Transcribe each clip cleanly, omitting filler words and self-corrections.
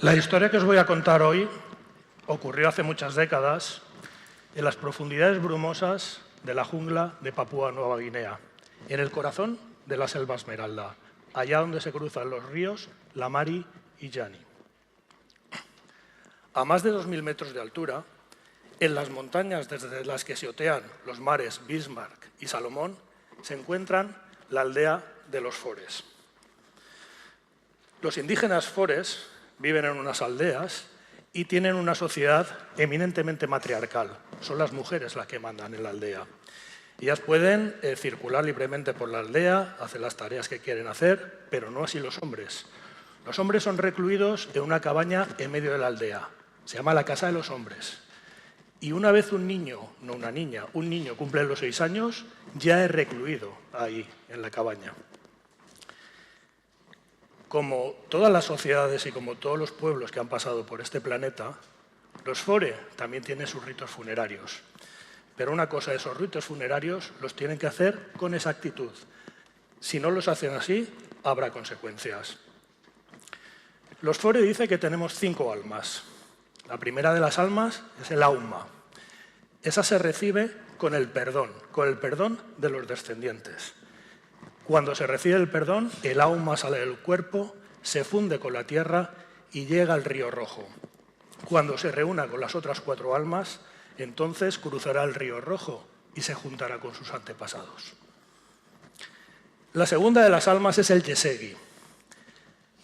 La historia que os voy a contar hoy ocurrió hace muchas décadas en las profundidades brumosas de la jungla de Papúa Nueva Guinea, en el corazón de la selva esmeralda, allá donde se cruzan los ríos Lamari y Yani. A más de 2000 metros de altura, en las montañas desde las que se otean los mares Bismarck y Salomón, se encuentran la aldea de los Fores. Los indígenas Fores viven en unas aldeas y tienen una sociedad eminentemente matriarcal. Son las mujeres las que mandan en la aldea. Ellas pueden circular libremente por la aldea, hacer las tareas que quieren hacer, pero no así los hombres. Los hombres son recluidos en una cabaña en medio de la aldea. Se llama la Casa de los Hombres. Y una vez un niño, no una niña, un niño cumple los 6 años, ya es recluido ahí, en la cabaña. Como todas las sociedades y como todos los pueblos que han pasado por este planeta, los Fore también tienen sus ritos funerarios. Pero una cosa, esos ritos funerarios los tienen que hacer con exactitud. Si no los hacen así, habrá consecuencias. Los Fore dicen que tenemos 5 almas. La primera de las almas es el Auma. Esa se recibe con el perdón de los descendientes. Cuando se recibe el perdón, el Auma sale del cuerpo, se funde con la tierra y llega al río Rojo. Cuando se reúna con las otras 4 almas, entonces cruzará el río Rojo y se juntará con sus antepasados. La segunda de las almas es el Yesegui.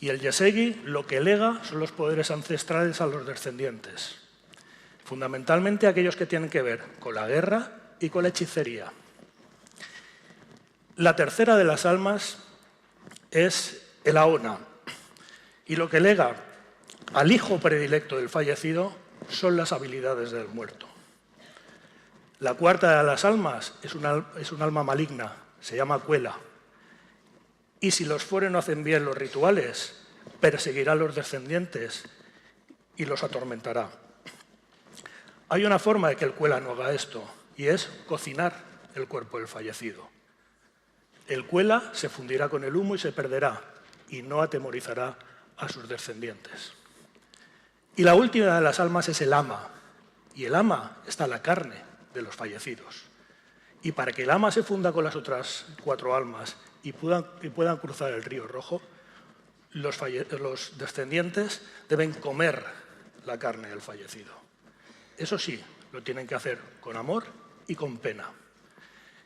Y el Yesegui lo que lega son los poderes ancestrales a los descendientes. Fundamentalmente aquellos que tienen que ver con la guerra y con la hechicería. La tercera de las almas es el Aona, y lo que lega al hijo predilecto del fallecido son las habilidades del muerto. La cuarta de las almas es un alma maligna, se llama Cuela, y si los Fore no hacen bien los rituales, perseguirá a los descendientes y los atormentará. Hay una forma de que el Cuela no haga esto, y es cocinar el cuerpo del fallecido. El Cuela se fundirá con el humo y se perderá, y no atemorizará a sus descendientes. Y la última de las almas es el Ama, y el Ama está la carne de los fallecidos. Y para que el Ama se funda con las otras 4 almas y puedan cruzar el río Rojo, los descendientes deben comer la carne del fallecido. Eso sí, lo tienen que hacer con amor y con pena.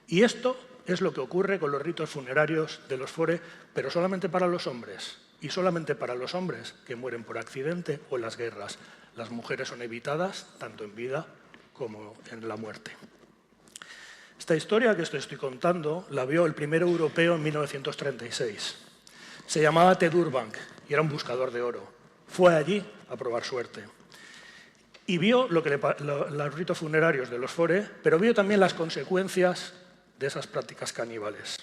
Y esto es lo que ocurre con los ritos funerarios de los Fore, pero solamente para los hombres, y solamente para los hombres que mueren por accidente o en las guerras. Las mujeres son evitadas tanto en vida como en la muerte. Esta historia que os estoy contando la vio el primer europeo en 1936. Se llamaba Ted Urbank y era un buscador de oro. Fue allí a probar suerte. Y vio los ritos funerarios de los Fore, pero vio también las consecuencias de esas prácticas caníbales.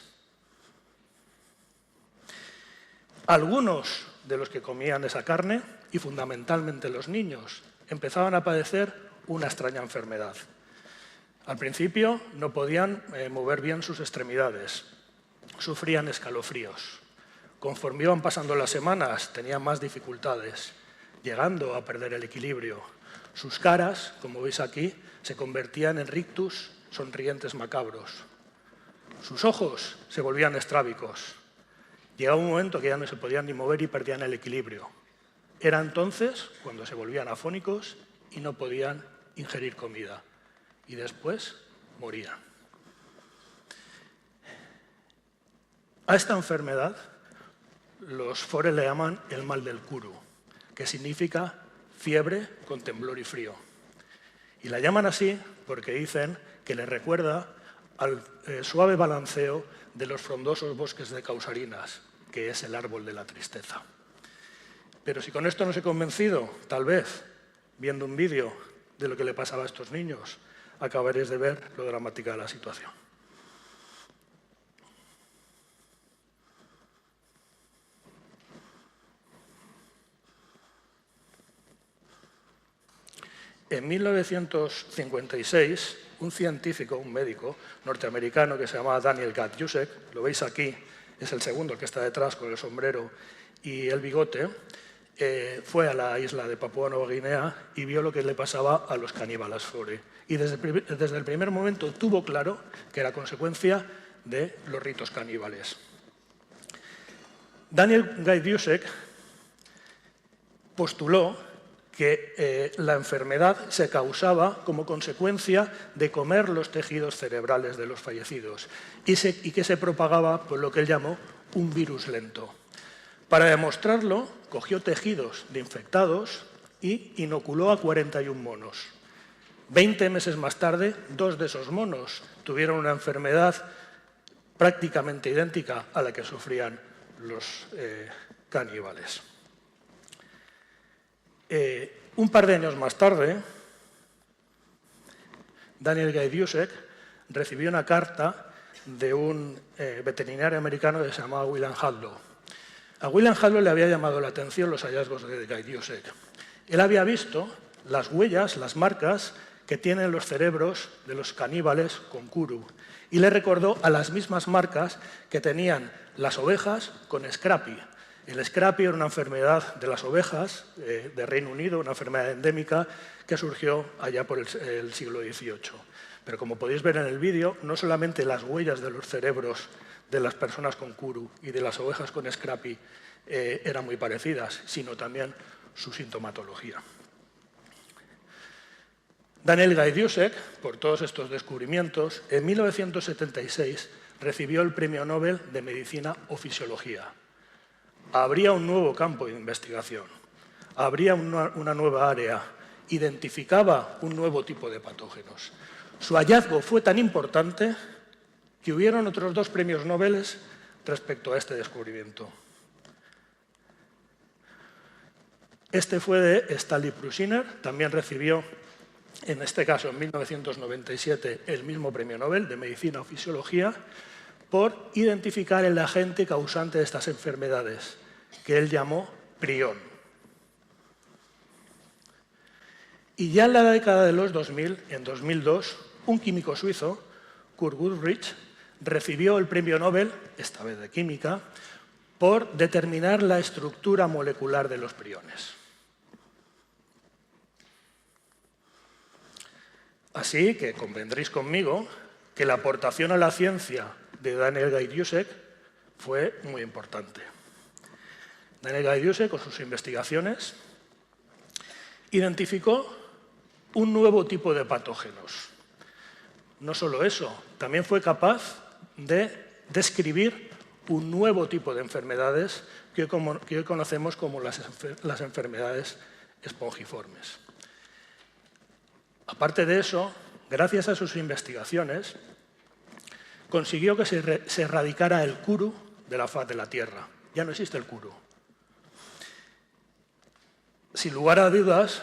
Algunos de los que comían esa carne, y fundamentalmente los niños, empezaban a padecer una extraña enfermedad. Al principio no podían mover bien sus extremidades, sufrían escalofríos. Conforme iban pasando las semanas, tenían más dificultades, llegando a perder el equilibrio. Sus caras, como veis aquí, se convertían en rictus sonrientes macabros. Sus ojos se volvían estrábicos. Llegaba un momento que ya no se podían ni mover y perdían el equilibrio. Era entonces cuando se volvían afónicos y no podían ingerir comida. Y después morían. A esta enfermedad los Fore le llaman el mal del Kuru, que significa fiebre con temblor y frío. Y la llaman así porque dicen que les recuerda al suave balanceo de los frondosos bosques de Causarinas, que es el árbol de la tristeza. Pero si con esto no os he convencido, tal vez, viendo un vídeo de lo que le pasaba a estos niños, acabaréis de ver lo dramática de la situación. En 1956, un científico, un médico norteamericano que se llamaba Daniel Gajusek, lo veis aquí, es el segundo que está detrás con el sombrero y el bigote, fue a la isla de Papúa Nueva Guinea y vio lo que le pasaba a los caníbales Fore. Y desde el primer momento tuvo claro que era consecuencia de los ritos caníbales. Daniel Gajdiusek postuló que la enfermedad se causaba como consecuencia de comer los tejidos cerebrales de los fallecidos y que se propagaba por lo que él llamó un virus lento. Para demostrarlo, cogió tejidos de infectados y inoculó a 41 monos. 20 meses más tarde, 2 de esos monos tuvieron una enfermedad prácticamente idéntica a la que sufrían los caníbales. Un par de años más tarde, Daniel Gajdiusek recibió una carta de un veterinario americano que se llamaba William Hadlow. A William Hadlow le había llamado la atención los hallazgos de Gajdiusek. Él había visto las huellas, las marcas que tienen los cerebros de los caníbales con kuru y le recordó a las mismas marcas que tenían las ovejas con scrappy. El scrappy era una enfermedad de las ovejas de Reino Unido, una enfermedad endémica que surgió allá por el siglo XVIII. Pero como podéis ver en el vídeo, no solamente las huellas de los cerebros de las personas con kuru y de las ovejas con scrappy eran muy parecidas, sino también su sintomatología. Daniel Gajdiusek, por todos estos descubrimientos, en 1976 recibió el Premio Nobel de Medicina o Fisiología. Habría un nuevo campo de investigación, habría una nueva área, identificaba un nuevo tipo de patógenos. Su hallazgo fue tan importante que hubieron otros 2 premios Nobel respecto a este descubrimiento. Este fue de Stanley Prusiner, también recibió, en este caso en 1997, el mismo premio Nobel de Medicina o Fisiología por identificar el agente causante de estas enfermedades, que él llamó prión. Y ya en la década de los 2000, en 2002, un químico suizo, Kurt Goodrich, recibió el premio Nobel, esta vez de química, por determinar la estructura molecular de los priones. Así que convendréis conmigo que la aportación a la ciencia de Daniel Gajdiusek fue muy importante. Daniel Gajdiusek, con sus investigaciones, identificó un nuevo tipo de patógenos. No solo eso, también fue capaz de describir un nuevo tipo de enfermedades que hoy conocemos como las enfermedades espongiformes. Aparte de eso, gracias a sus investigaciones, consiguió que se erradicara el kuru de la faz de la Tierra. Ya no existe el kuru. Sin lugar a dudas,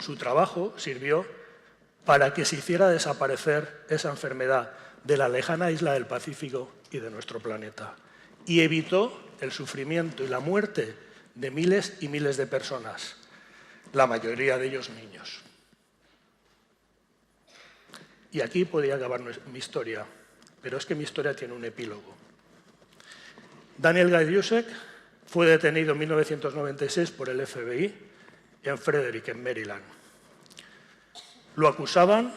su trabajo sirvió para que se hiciera desaparecer esa enfermedad de la lejana isla del Pacífico y de nuestro planeta. Y evitó el sufrimiento y la muerte de miles y miles de personas, la mayoría de ellos niños. Y aquí podría acabar mi historia, pero es que mi historia tiene un epílogo. Daniel Gajdiusek fue detenido en 1996 por el FBI en Frederick, en Maryland. Lo acusaban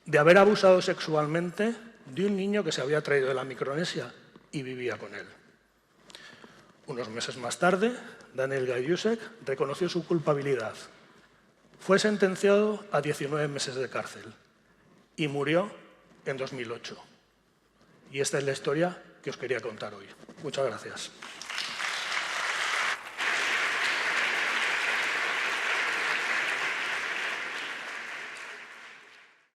de haber abusado sexualmente de un niño que se había traído de la Micronesia y vivía con él. Unos meses más tarde, Daniel Gajdiusek reconoció su culpabilidad. Fue sentenciado a 19 meses de cárcel y murió en 2008. Y esta es la historia que os quería contar hoy. Muchas gracias.